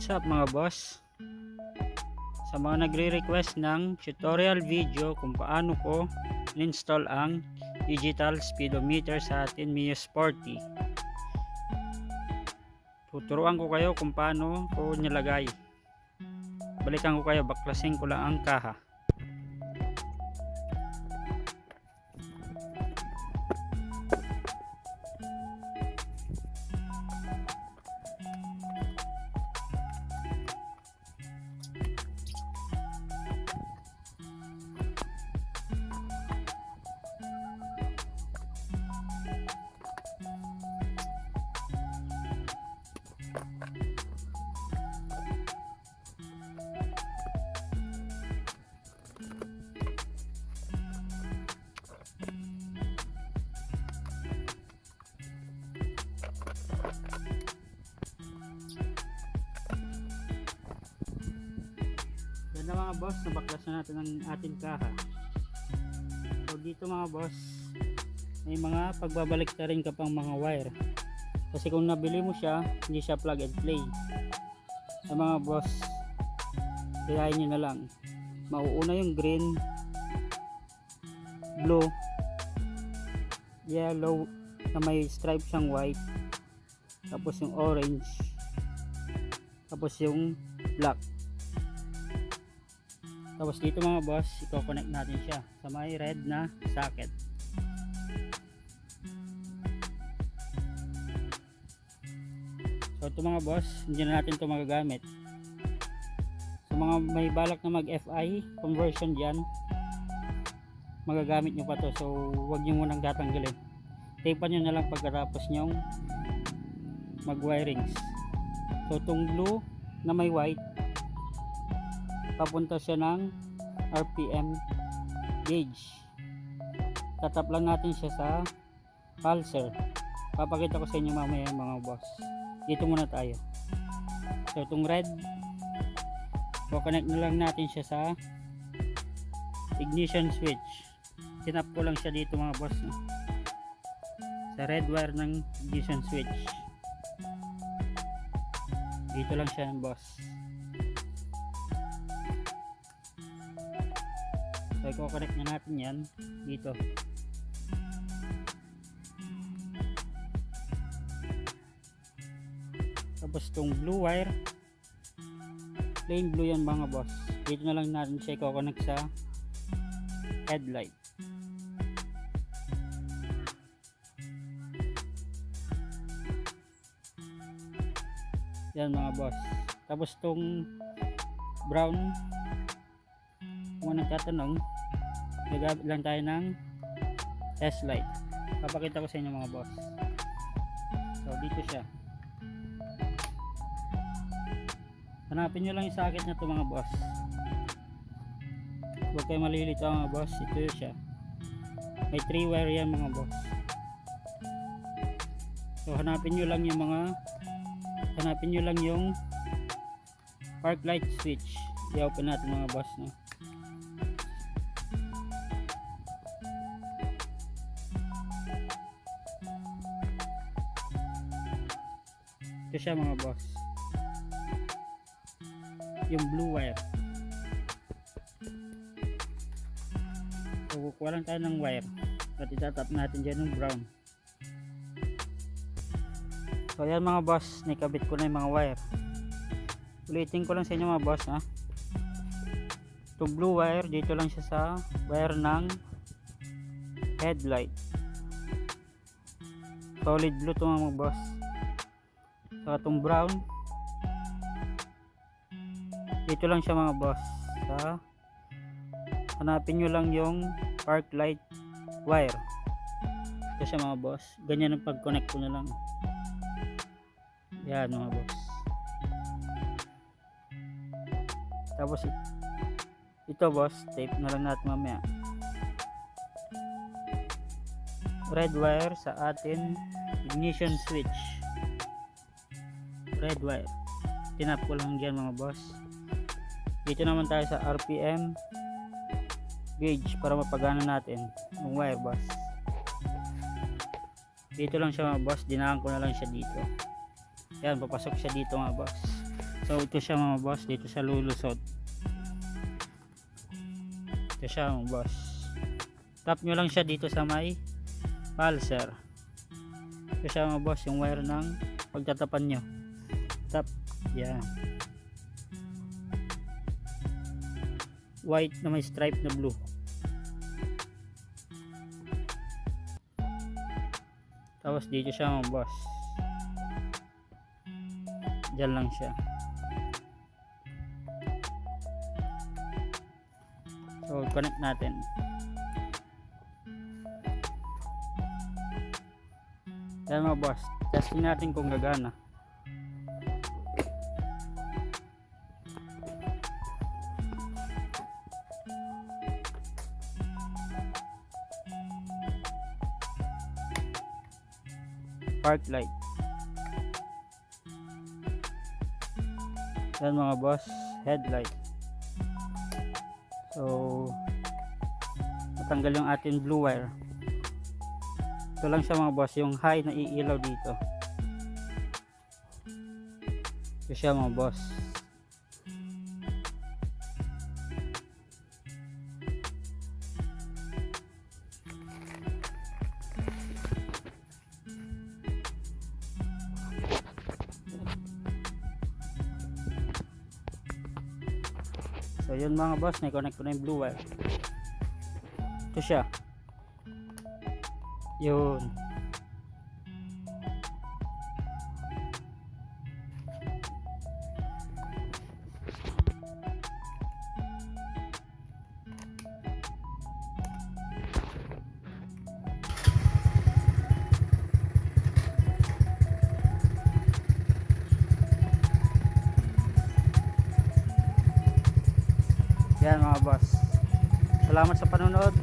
What's up mga boss? Sa mga nagre-request ng tutorial video kung paano ko install ang digital speedometer sa atin Mio Sporty, tuturuan ko kayo kung paano ko nilagay. Balikan ko kayo, baklasin ko lang ang kaha. Yan na mga boss, nabaklasan natin ang ating kaha. So dito mga boss, may mga pagbabalik na rin ka pang mga wire. Kasi kung nabili mo siya, hindi siya plug and play. Sa mga boss, kayain nyo na lang. Mauuna yung green, blue, yellow na may stripe siyang white, tapos yung orange, tapos yung black. Tapos dito mga boss, i-connect natin siya sa may red na socket. So ito mga boss, hindi na natin ito magagamit. Sa mga may balak na mag FI conversion dyan, magagamit nyo pa to. So huwag nyo munang tatanggalin, tapean nyo na lang pagkatapos nyong mag wirings. So itong blue na may white, papunta siya ng RPM gauge. Tatap lang natin siya sa pulser. Papakita ko sa inyo mamaya mga boss. Dito muna tayo. So itong red, connect na lang natin siya sa ignition switch. Tinap ko lang siya dito mga boss, no? Sa red wire ng ignition switch. Dito lang siya boss. So i-connect na natin yan dito. Tapos itong blue wire, plain blue yan mga boss. Dito na lang natin siya i-connect sa headlight. Yan mga boss. Tapos itong brown, kung nagtatanong, gagamit lang tayo ng test light. Papakita ko sa inyo mga boss. So dito siya. Hanapin nyo lang yung socket na ito mga boss. Huwag kayo malilito mga boss. Ito siya. May 3 wire yan mga boss. So hanapin nyo lang yung park light switch. I-open natin mga boss, no? Ito siya mga boss, yung blue wire. So kukuha lang tayo ng wire at itatap natin dyan yung brown. So yan mga boss, nakabit ko na yung mga wire. Ulitin ko lang sa inyo mga boss, ha? Itong blue wire, dito lang siya sa wire ng headlight. Solid blue ito mga boss. Saka itong brown, dito lang siya mga boss. Hanapin nyo lang yung park light wire. Ito siya mga boss. Ganyan ang pag-connect ko na lang. Yan mga boss. Tapos ito boss, tape na lang natin mamaya. Red wire sa atin ignition switch. Red wire, tinap ko lang dyan mga boss. Dito naman tayo sa RPM gauge para mapagana natin yung wire boss. Dito lang siya mga boss, dinaan ko na lang siya dito. Yan, papasok siya dito mga boss. So ito siya mga boss, dito siya lulusot. Ito siya mga boss. Tap nyo lang siya dito sa may pulser. Ito siya mga boss, yung wire ng pagtatapan nyo. Tap, yan. White na may stripe na blue. Tapos dito siya mga boss. Diyan lang siya. So connect natin. Yan mga boss, testing natin kung gagana. Park light. Yan mga boss, headlight. So natanggal yung ating blue wire. Ito lang siya mga boss, yung high na iilaw dito. Ito siya mga boss. So yun mga boss, na-connect ko na yung blue wire. Ito siya. Yun. Yan mga boss. Salamat sa panonood.